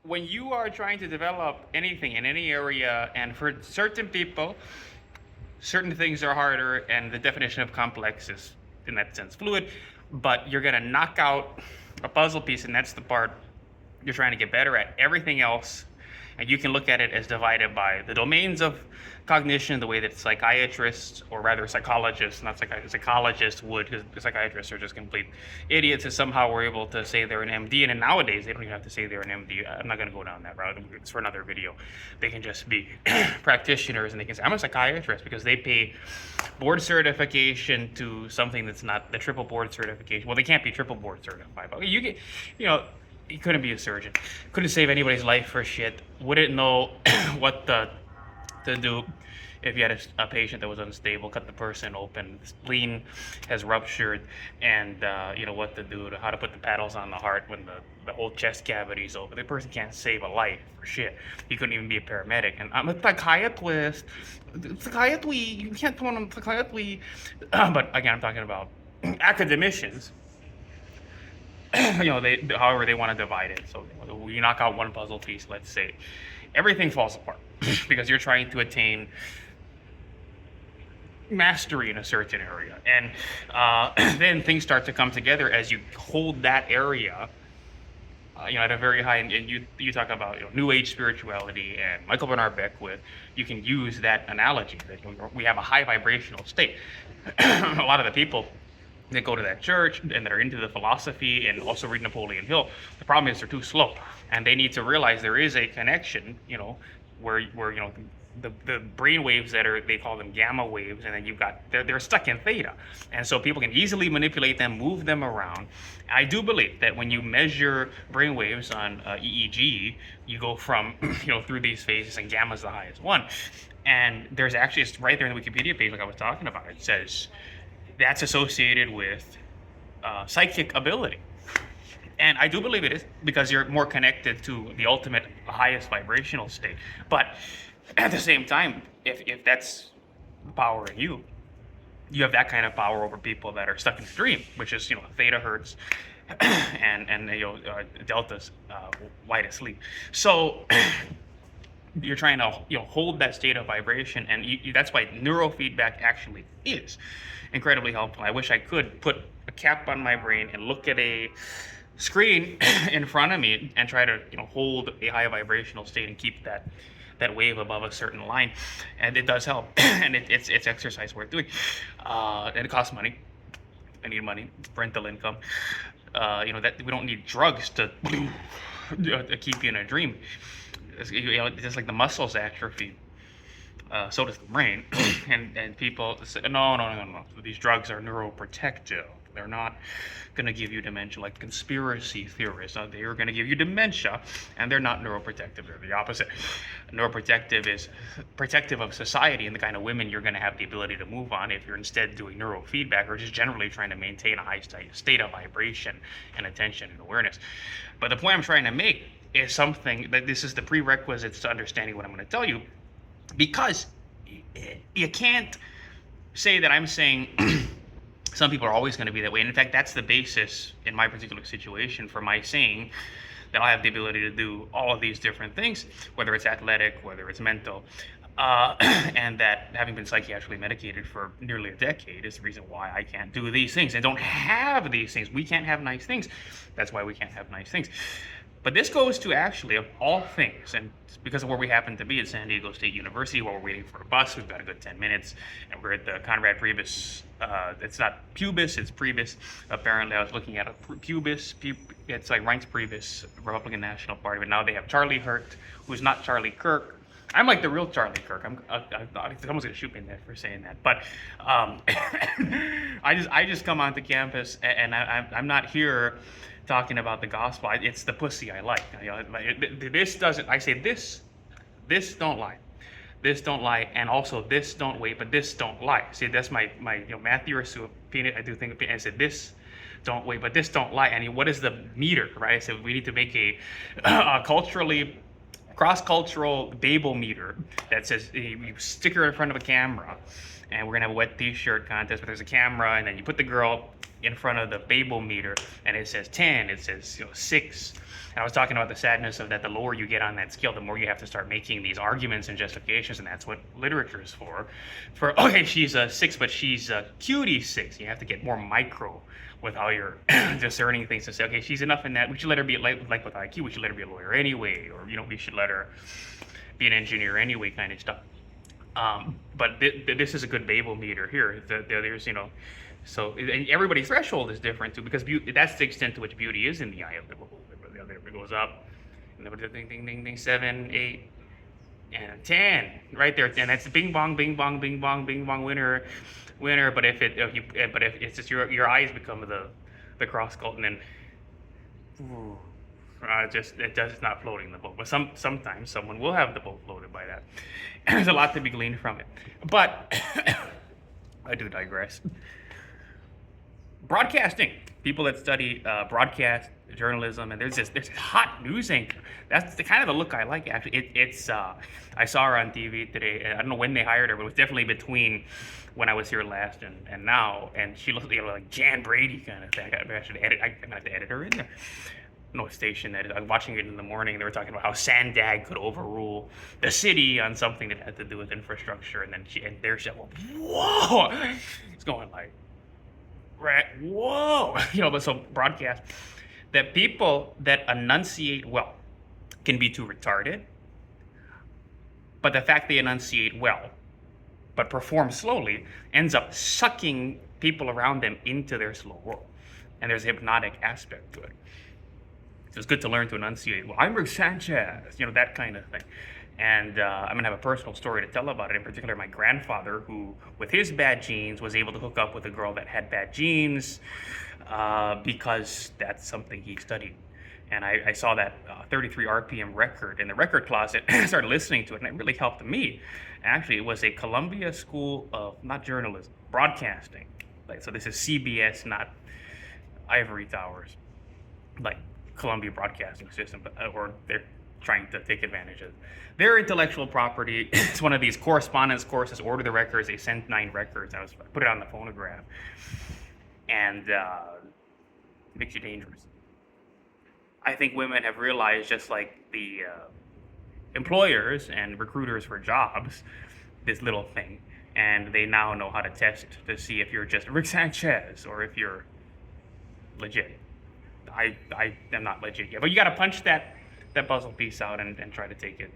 when you are trying to develop anything in any area, and for certain people, certain things are harder, and the definition of complex is, in that sense, fluid, but you're going to knock out a puzzle piece, and that's the part you're trying to get better at. Everything else, and you can look at it as divided by the domains of cognition, the way that psychiatrists, or rather psychologists, not psychologists would, because psychiatrists are just complete idiots, and somehow we're able to say they're an MD, and nowadays they don't even have to say they're an MD. I'm not going to go down that route. It's for another video. They can just be practitioners, and they can say, I'm a psychiatrist, because they pay board certification to something that's not the triple board certification. Well, they can't be triple board certified, but you get, you know, he couldn't be a surgeon. Couldn't save anybody's life for shit. Wouldn't know what to do if you had a patient that was unstable. Cut the person open. The spleen has ruptured, and you know what to do, how to put the paddles on the heart when the whole chest cavity is open. The person can't save a life for shit. He couldn't even be a paramedic. And I'm a psychiatrist. Psychiatry. You can't tell them psychiatry. But again, I'm talking about academicians. You know, however they want to divide it. So you knock out one puzzle piece, let's say, everything falls apart because you're trying to attain mastery in a certain area, and then things start to come together as you hold that area, you know, at a very high. And you talk about, you know, New Age spirituality and Michael Bernard Beckwith. You can use that analogy that, you know, we have a high vibrational state. A lot of the people that go to that church and that are into the philosophy and also read Napoleon Hill, the problem is they're too slow, and they need to realize there is a connection, you know, where you know, the brain waves that are, they call them gamma waves, and then you've got, they're stuck in theta, and so people can easily manipulate them, move them around. I do believe that when you measure brain waves on EEG, you go from you know, through these phases, and gamma is the highest one. And there's actually, it's right there in the Wikipedia page, like I was talking about. It says that's associated with psychic ability. And I do believe it is, because you're more connected to the ultimate highest vibrational state. But at the same time, if that's the power in you, you have that kind of power over people that are stuck in the dream, which is, you know, theta hertz and you know, deltas, light asleep. So you're trying to, you know, hold that state of vibration, and that's why neurofeedback actually is incredibly helpful. I wish I could put a cap on my brain and look at a screen in front of me and try to, you know, hold a high vibrational state and keep that wave above a certain line, and it does help. And it's exercise worth doing, and it costs money. I need money, rental income. You know, that we don't need drugs to keep you in a dream. You know, just like the muscles atrophy, so does the brain. and people say, no. These drugs are neuroprotective. They're not going to give you dementia, like conspiracy theorists. They are going to give you dementia, and they're not neuroprotective. They're the opposite. Neuroprotective is protective of society and the kind of women you're going to have the ability to move on if you're instead doing neurofeedback, or just generally trying to maintain a high state of vibration and attention and awareness. But the point I'm trying to make is something that this is the prerequisites to understanding what I'm going to tell you, because you can't say that I'm saying some people are always going to be that way. And in fact, that's the basis in my particular situation for my saying that I have the ability to do all of these different things, whether it's athletic, whether it's mental, and that having been psychiatrically medicated for nearly a decade is the reason why I can't do these things and don't have these things. We can't have nice things. That's why we can't have nice things. But this goes to, actually, of all things, and because of where we happen to be at San Diego State University, while we're waiting for a bus, we've got a good 10 minutes, and we're at the Conrad Prebys. It's not pubis, it's Prebys. Apparently, I was looking at a pubis. It's like Reince Priebus, Republican National Party, but now they have Charlie Hurt, who's not Charlie Kirk. I'm like the real Charlie Kirk. Someone's gonna shoot me in there for saying that. But I just come onto campus, and I'm not here talking about the gospel. It's the pussy I like. You know, this doesn't. I say this don't lie. This don't lie, and also this don't wait, but this don't lie. See, that's my you know, Matthew or Sue. I do think I said this don't wait, but this don't lie. And what is the meter, right? I said we need to make a culturally cross-cultural Babel meter that says you stick her in front of a camera, and we're gonna have a wet t-shirt contest, but there's a camera, and then you put the girl in front of the Babel meter, and it says 10, it says, you know, 6, And I was talking about the sadness of that. The lower you get on that scale, the more you have to start making these arguments and justifications, and that's what literature is for. For okay, she's a 6, but she's a cutie 6. You have to get more micro with how you're discerning things to say, okay, she's enough in that. We should let her be like with IQ. We should let her be a lawyer anyway, or we should let her be an engineer anyway, kind of stuff. But this is a good Babel meter here. There's so and everybody's threshold is different too, because that's the extent to which beauty is in the eye of the beholder. The other goes up, and the ding ding ding ding 7, 8, and 10 right there, and that's bing bong bing bong bing bong bing bong winner. But if it's just your eyes become the cross cult, and then it's not floating the boat. But sometimes someone will have the boat floated by that. There's a lot to be gleaned from it. But I do digress. Broadcasting. People that study broadcast journalism, and there's this hot news anchor. That's the kind of the look I like. Actually, I saw her on TV today. I don't know when they hired her, but it was definitely between when I was here last and now. And she looks like Jan Brady kind of thing. I should edit. I'm gonna have to edit her in there. No station that I was watching it in the morning. They were talking about how Sandag could overrule the city on something that had to do with infrastructure, and then she said, "Whoa!" It's going like, right, whoa, But so broadcast that people that enunciate well can be too retarded, but the fact they enunciate well but perform slowly ends up sucking people around them into their slow world, and there's a hypnotic aspect to it. So it's good to learn to enunciate. Well, I'm Rick Sanchez, that kind of thing. And I'm going to have a personal story to tell about it. In particular, my grandfather, who, with his bad genes, was able to hook up with a girl that had bad genes because that's something he studied. And I saw that 33 RPM record in the record closet. I started listening to it, and it really helped me. Actually, it was a Columbia School of, not journalism, broadcasting. So this is CBS, not Ivory Towers. Columbia Broadcasting System, or they're trying to take advantage of their intellectual property. It's one of these correspondence courses. Order the records. They sent 9 records. I put it on the phonograph, and it makes you dangerous. I think women have realized, just like the employers and recruiters for jobs, this little thing, and they now know how to test to see if you're just Rick Sanchez or if you're legit. I am not legit yet, but you got to punch that puzzle piece out and try to take it